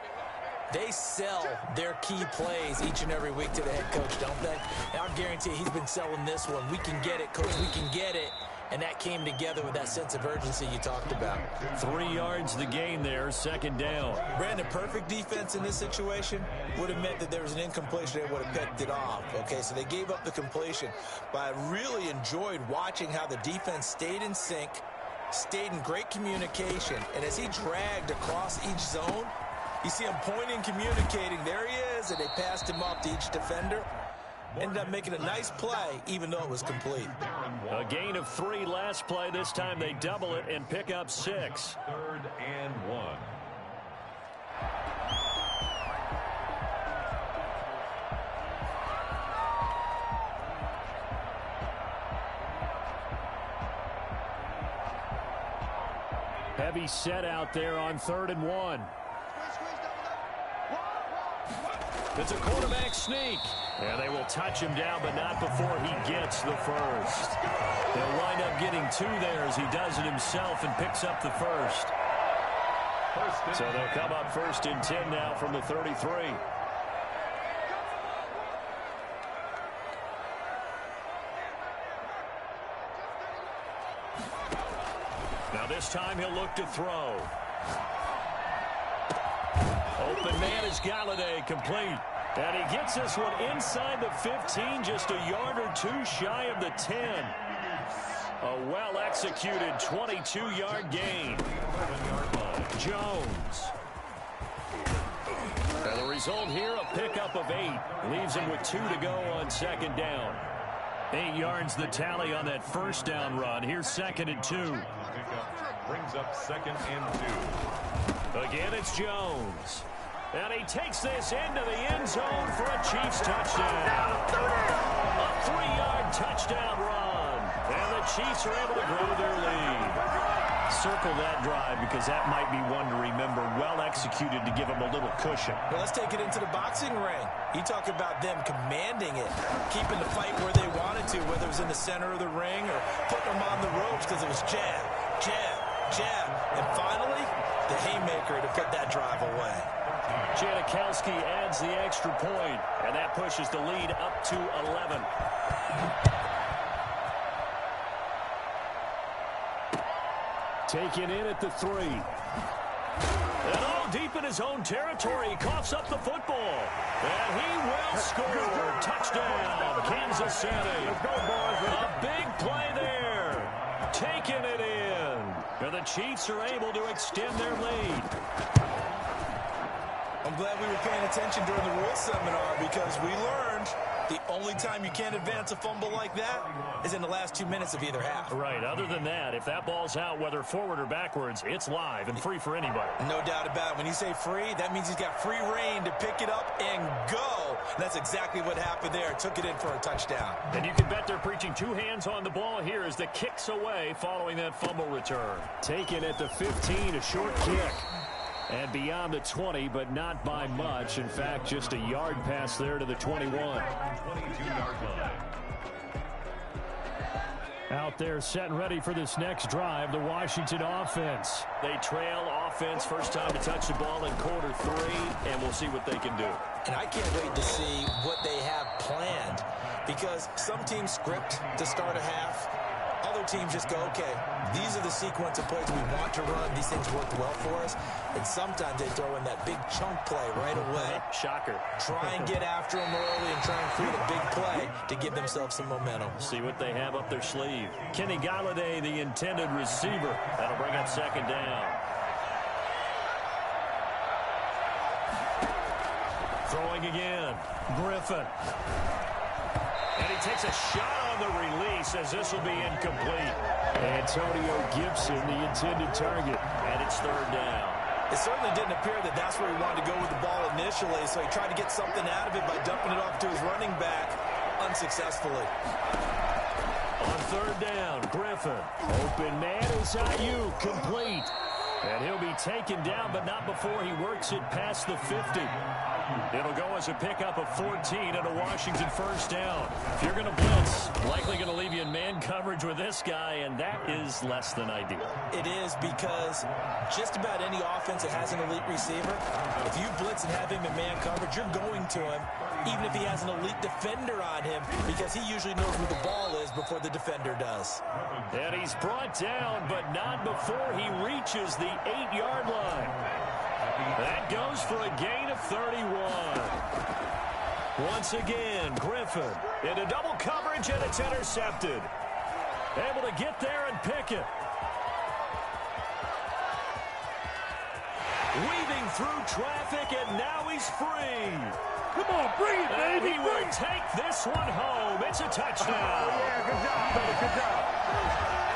they sell their key plays each and every week to the head coach, don't they? And I guarantee he's been selling this one. We can get it, coach, we can get it. And that came together with that sense of urgency you talked about. 3 yards the gain there, second down. Brandon, perfect defense in this situation would have meant that there was an incompletion. They would have picked it off. Okay, so they gave up the completion. But I really enjoyed watching how the defense stayed in sync, stayed in great communication. And as he dragged across each zone, you see him pointing, communicating. There he is, and they passed him off to each defender. Ended up making a nice play, even though it was complete. A gain of 3 last play. This time they double it and pick up 6. 3rd and 1. Heavy set out there on 3rd and 1. It's a quarterback sneak. And they will touch him down, but not before he gets the first. They'll wind up getting 2 there as he does it himself and picks up the first. So they'll come up 1st and 10 now from the 33. Now this time he'll look to throw. Open man is Galladay, complete. And he gets this one inside the 15, just a yard or 2 shy of the 10. A well-executed 22-yard gain. Jones. And the result here, a pickup of 8. Leaves him with 2 to go on second down. 8 yards the tally on that first down run. Here's 2nd and 2. Brings up 2nd and 2. Again, it's Jones. And he takes this into the end zone for a Chiefs touchdown. A 3-yard touchdown run. And the Chiefs are able to grow their lead. Circle that drive because that might be one to remember. Well executed to give them a little cushion. Well, let's take it into the boxing ring. You talk about them commanding it, keeping the fight where they wanted to, whether it was in the center of the ring or putting them on the ropes because it was jab, jab, jab. And finally, the haymaker to put that drive away. Janikowski adds the extra point, and that pushes the lead up to 11. Taken in at the 3. And deep in his own territory, he coughs up the football. And he will score. Touchdown, Kansas City. Let's go, boys. A big play there. Taking it in. And the Chiefs are able to extend their lead. I'm glad we were paying attention during the rules seminar because we learned the only time you can't advance a fumble like that is in the last 2 minutes of either half. Right. Other than that, if that ball's out, whether forward or backwards, it's live and free for anybody. No doubt about it. When you say free, that means he's got free reign to pick it up and go. And that's exactly what happened there. Took it in for a touchdown. And you can bet they're preaching 2 hands on the ball here as the kick's away following that fumble return. Taken at the 15, a short kick. And beyond the 20, but not by much. In fact, just a yard pass there to the 21. 22-yard line. Out there set and ready for this next drive, the Washington offense. They trail offense, first time to touch the ball in quarter 3, and we'll see what they can do. And I can't wait to see what they have planned because some teams script to start a half. Other teams just go, okay, these are the sequence of plays we want to run. These things work well for us. And sometimes they throw in that big chunk play right away. Shocker. Try and get after them early and try and create a big play to give themselves some momentum. See what they have up their sleeve. Kenny Galladay, the intended receiver. That'll bring up 2nd down. Throwing again. Griffin. And he takes a shot on the release as this will be incomplete. Antonio Gibson, the intended target. And it's 3rd down. It certainly didn't appear that that's where he wanted to go with the ball initially, so he tried to get something out of it by dumping it off to his running back unsuccessfully. On 3rd down, Griffin. Open man is Ayuk, complete. And he'll be taken down, but not before he works it past the 50. It'll go as a pickup of 14 and a Washington 1st down. If you're going to blitz, likely going to leave you in man coverage with this guy, and that is less than ideal. It is because just about any offense that has an elite receiver, if you blitz and have him in man coverage, you're going to him, even if he has an elite defender on him, because he usually knows where the ball is before the defender does. And he's brought down, but not before he reaches the 8-yard line. That goes for a gain of 31. Once again, Griffin into double coverage, and it's intercepted. Able to get there and pick it. Weaving through traffic, and now he's free. Come on, bring it, and baby. He will take this one home. It's a touchdown. Yeah, good job, buddy. Good job.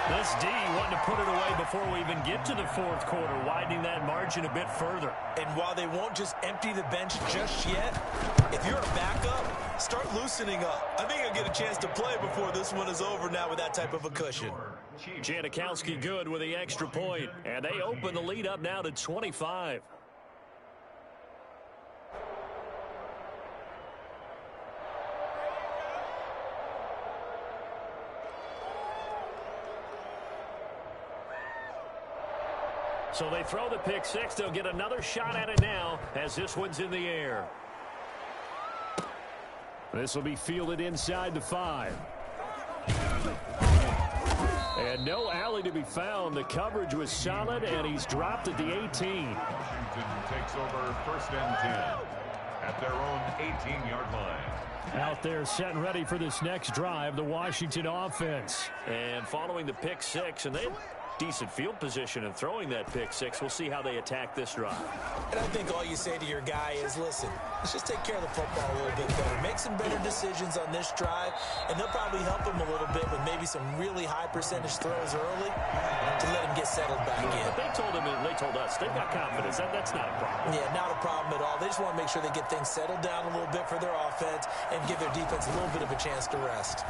This D wanted to put it away before we even get to the 4th quarter, widening that margin a bit further. And while they won't just empty the bench just yet, if you're a backup, start loosening up. I think I'll get a chance to play before this one is over now with that type of a cushion. Janikowski good with the extra point, and they open the lead up now to 25. So they throw the pick 6. They'll get another shot at it now as this one's in the air. This will be fielded inside the 5. And no alley to be found. The coverage was solid, and he's dropped at the 18. Washington takes over 1st and 10 at their own 18-yard line. Out there set and ready for this next drive, the Washington offense. And following the pick 6, and they decent field position and throwing that pick six. We'll see how they attack this drive. And I think all you say to your guy is, listen, let's just take care of the football a little bit better. Make some better decisions on this drive, and they'll probably help him a little bit with maybe some really high percentage throws early to let him get settled back in. But they told him, and they told us, they've got confidence. That's not a problem. Yeah, not a problem at all. They just want to make sure they get things settled down a little bit for their offense and give their defense a little bit of a chance to rest.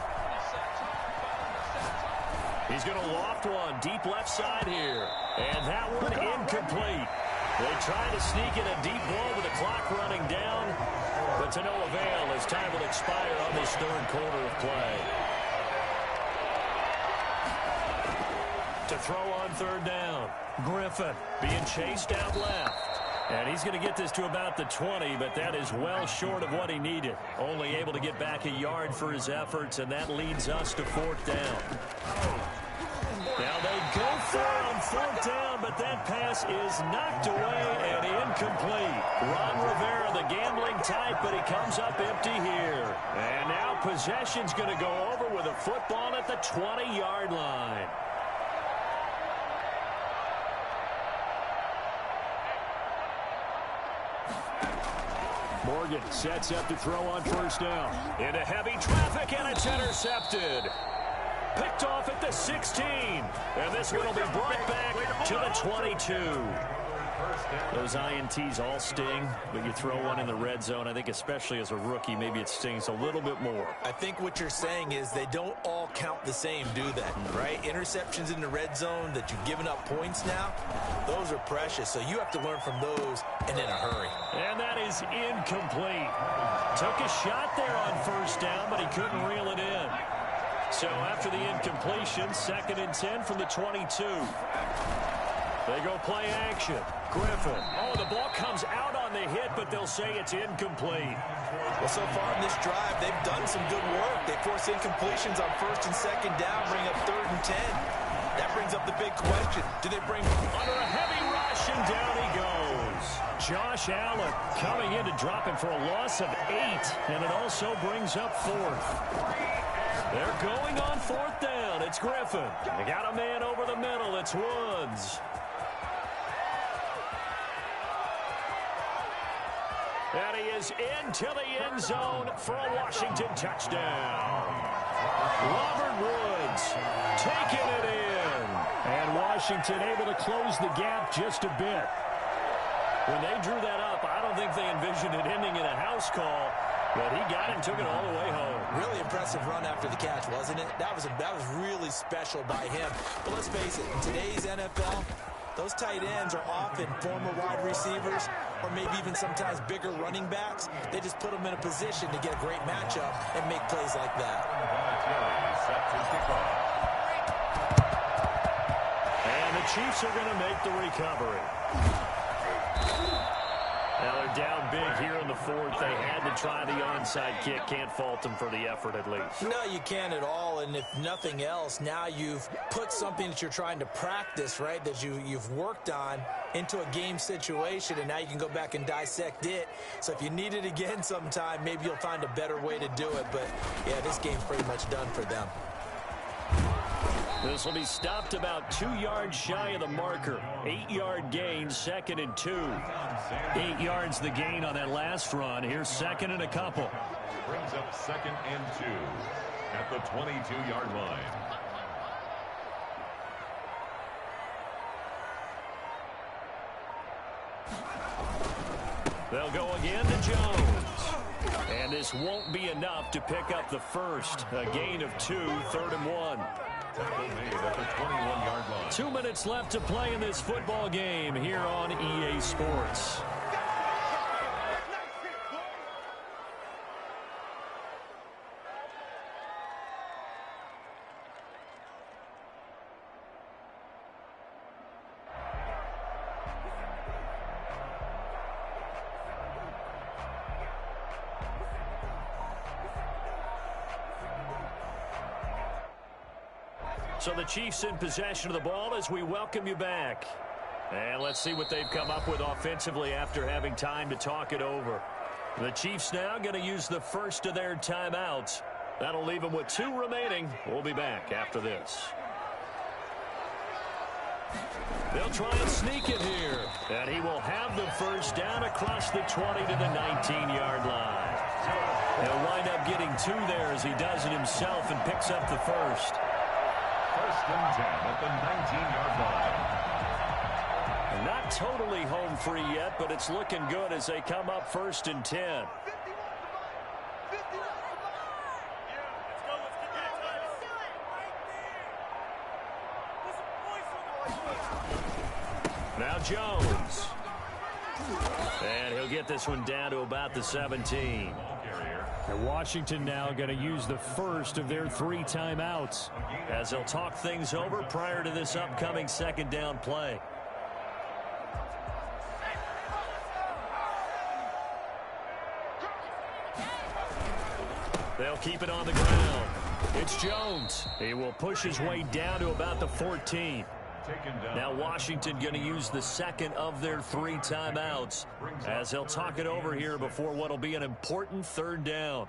He's going to loft one deep left side here. And that one incomplete. They try to sneak in a deep ball with the clock running down, but to no avail as time will expire on this third quarter of play. To throw on third down, Griffin being chased out left. And he's going to get this to about the 20, but that is well short of what he needed. Only able to get back a yard for his efforts, and that leads us to fourth down. Now they go for it on fourth down, but that pass is knocked away and incomplete. Ron Rivera, the gambling type, but he comes up empty here. And now possession's going to go over with a football at the 20-yard line. Morgan sets up to throw on first down. Into heavy traffic, and it's intercepted. Picked off at the 16. And this one will be brought back to the 22. Those INTs all sting, but you throw one in the red zone, I think especially as a rookie, maybe it stings a little bit more. I think what you're saying is they don't all count the same, do they? Right? Interceptions in the red zone that you've given up points now, those are precious. So you have to learn from those and in a hurry. And that is incomplete. Took a shot there on first down, but he couldn't reel it in. So after the incompletion, 2nd and 10 from the 22. They go play action. Griffin. Oh, the ball comes out on the hit, but they'll say it's incomplete. Well, so far in this drive, they've done some good work. They force incompletions on 1st and 2nd down, bring up 3rd and 10. That brings up the big question. Do they bring under a heavy rush, and down he goes. Josh Allen coming in to drop him for a loss of 8, and it also brings up 4th. They're going on 4th down. It's Griffin. They got a man over the middle. It's Woods. And he is into the end zone for a Washington touchdown. Robert Woods taking it in. And Washington able to close the gap just a bit. When they drew that up, I don't think they envisioned it ending in a house call, but he got it and took it all the way home. Really impressive run after the catch, wasn't it? That was really special by him. But let's face it, in today's NFL, those tight ends are often former wide receivers or maybe even sometimes bigger running backs. They just put them in a position to get a great matchup and make plays like that. And the Chiefs are going to make the recovery. Now they're down big here in the 4th. They had to try the onside kick. Can't fault them for the effort at least. No, you can't at all. And if nothing else, now you've put something that you're trying to practice, right, that you've worked on into a game situation, and now you can go back and dissect it. So if you need it again sometime, maybe you'll find a better way to do it. But, yeah, this game's pretty much done for them. This will be stopped about 2 yards shy of the marker. 8-yard gain, 2nd and 2. 8 yards the gain on that last run. Here's 2nd and a couple. Brings up 2nd and 2 at the 22-yard line. They'll go again to Jones. And this won't be enough to pick up the first. A gain of 2, 3rd and 1. Tackle made at the 21-yard line. 2 minutes left to play in this football game here on EA Sports. So the Chiefs in possession of the ball as we welcome you back. And let's see what they've come up with offensively after having time to talk it over. The Chiefs now going to use the first of their timeouts. That'll leave them with 2 remaining. We'll be back after this. They'll try and sneak it here. And he will have the first down across the 20 to the 19-yard line. He'll wind up getting 2 there as he does it himself and picks up the first. First and 10 at the 19-yard line. And not totally home free yet, but it's looking good as they come up first and 10. Now Jones. And he'll get this one down to about the 17. And Washington now going to use the first of their 3 timeouts, as they'll talk things over prior to this upcoming second down play. They'll keep it on the ground. It's Jones. He will push his way down to about the 14. Now Washington going to use the second of their 3 timeouts as they'll talk it over here before what will be an important third down.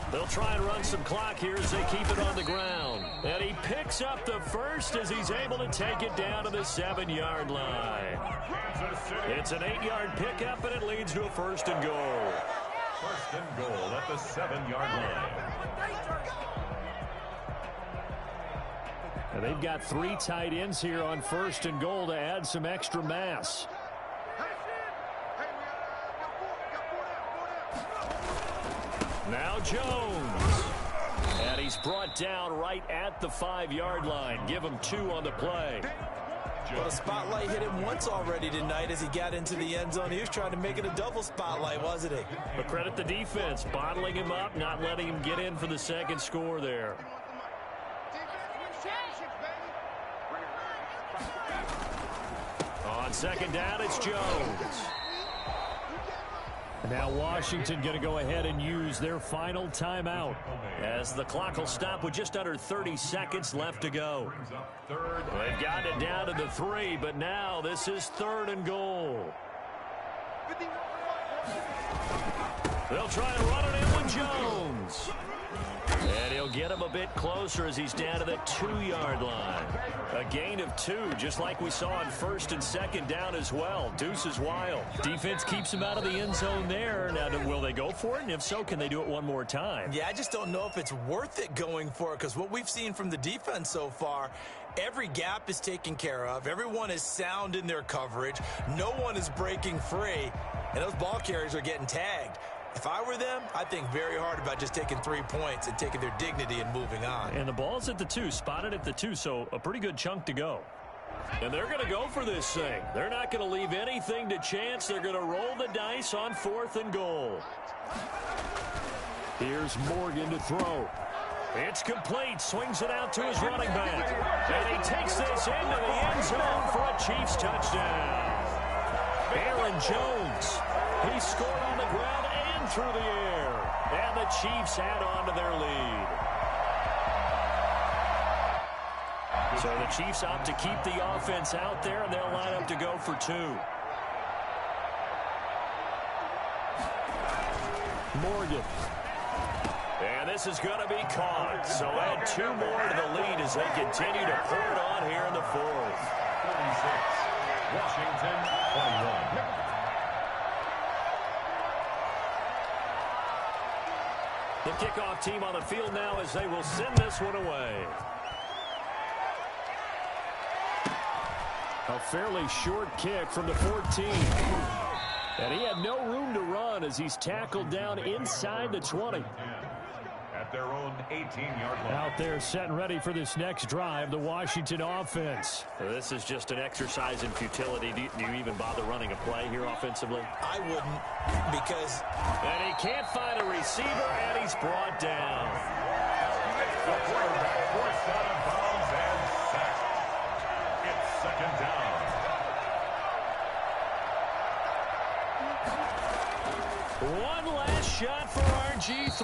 They'll try and run some clock here as they keep it on the ground. And he picks up the first as he's able to take it down to the 7-yard line. It's an 8-yard pickup, and it leads to a first and goal. First and goal at the 7-yard line. And they've got 3 tight ends here on first and goal to add some extra mass. Now Jones. And he's brought down right at the 5-yard line. Give him 2 on the play. Well, the spotlight hit him once already tonight as he got into the end zone. He was trying to make it a double spotlight, wasn't he? But credit the defense, bottling him up, not letting him get in for the second score there. On second down, it's Jones. Now Washington going to go ahead and use their final timeout, as the clock will stop with just under 30 seconds left to go. They've got it down to the 3, but now this is third and goal. They'll try and run it in with Jones. And he'll get him a bit closer as he's down to the 2-yard line. A gain of 2, just like we saw on first and second down as well. Deuce is wild. Defense keeps him out of the end zone there. Now, will they go for it? And if so, can they do it one more time? Yeah, I just don't know if it's worth it going for it, because what we've seen from the defense so far, every gap is taken care of. Everyone is sound in their coverage. No one is breaking free, and those ball carriers are getting tagged. If I were them, I'd think very hard about just taking 3 points and taking their dignity and moving on. And the ball's at the 2, spotted at the 2, so a pretty good chunk to go. And they're going to go for this thing. They're not going to leave anything to chance. They're going to roll the dice on 4th and goal. Here's Morgan to throw. It's complete. Swings it out to his running back. And he takes this into the end zone for a Chiefs touchdown. Aaron Jones. He scored on the ground and through the air. And the Chiefs add on to their lead. So the Chiefs opt to keep the offense out there, and they'll line up to go for 2. Morgan. And this is going to be caught. So add 2 more to the lead as they continue to pour it on here in the 4th. 46, Washington 21. The kickoff team on the field now as they will send this one away. A fairly short kick from the 14. And he had no room to run as he's tackled down inside the 20. At their own 18-yard line. Out there set and ready for this next drive, the Washington offense. This is just an exercise in futility. Do you even bother running a play here offensively? I wouldn't, because... And he can't find a receiver, and he's brought down. The quarterback forced out of bounds and sacked. It's second down. One last shot for RG3.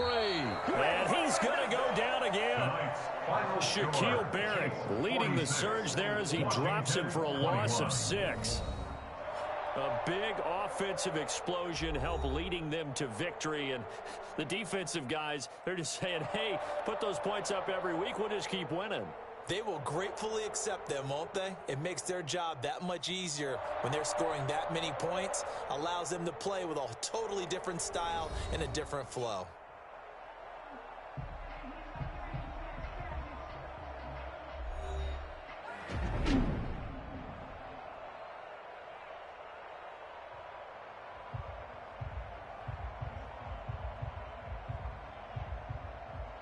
And he's going to go down again. Shaquille Barrett leading the surge there as he drops him for a loss of 6. A big offensive explosion helped leading them to victory. And the defensive guys, they're just saying, hey, put those points up every week. We'll just keep winning. They will gratefully accept them, won't they? It makes their job that much easier when they're scoring that many points. Allows them to play with a totally different style and a different flow.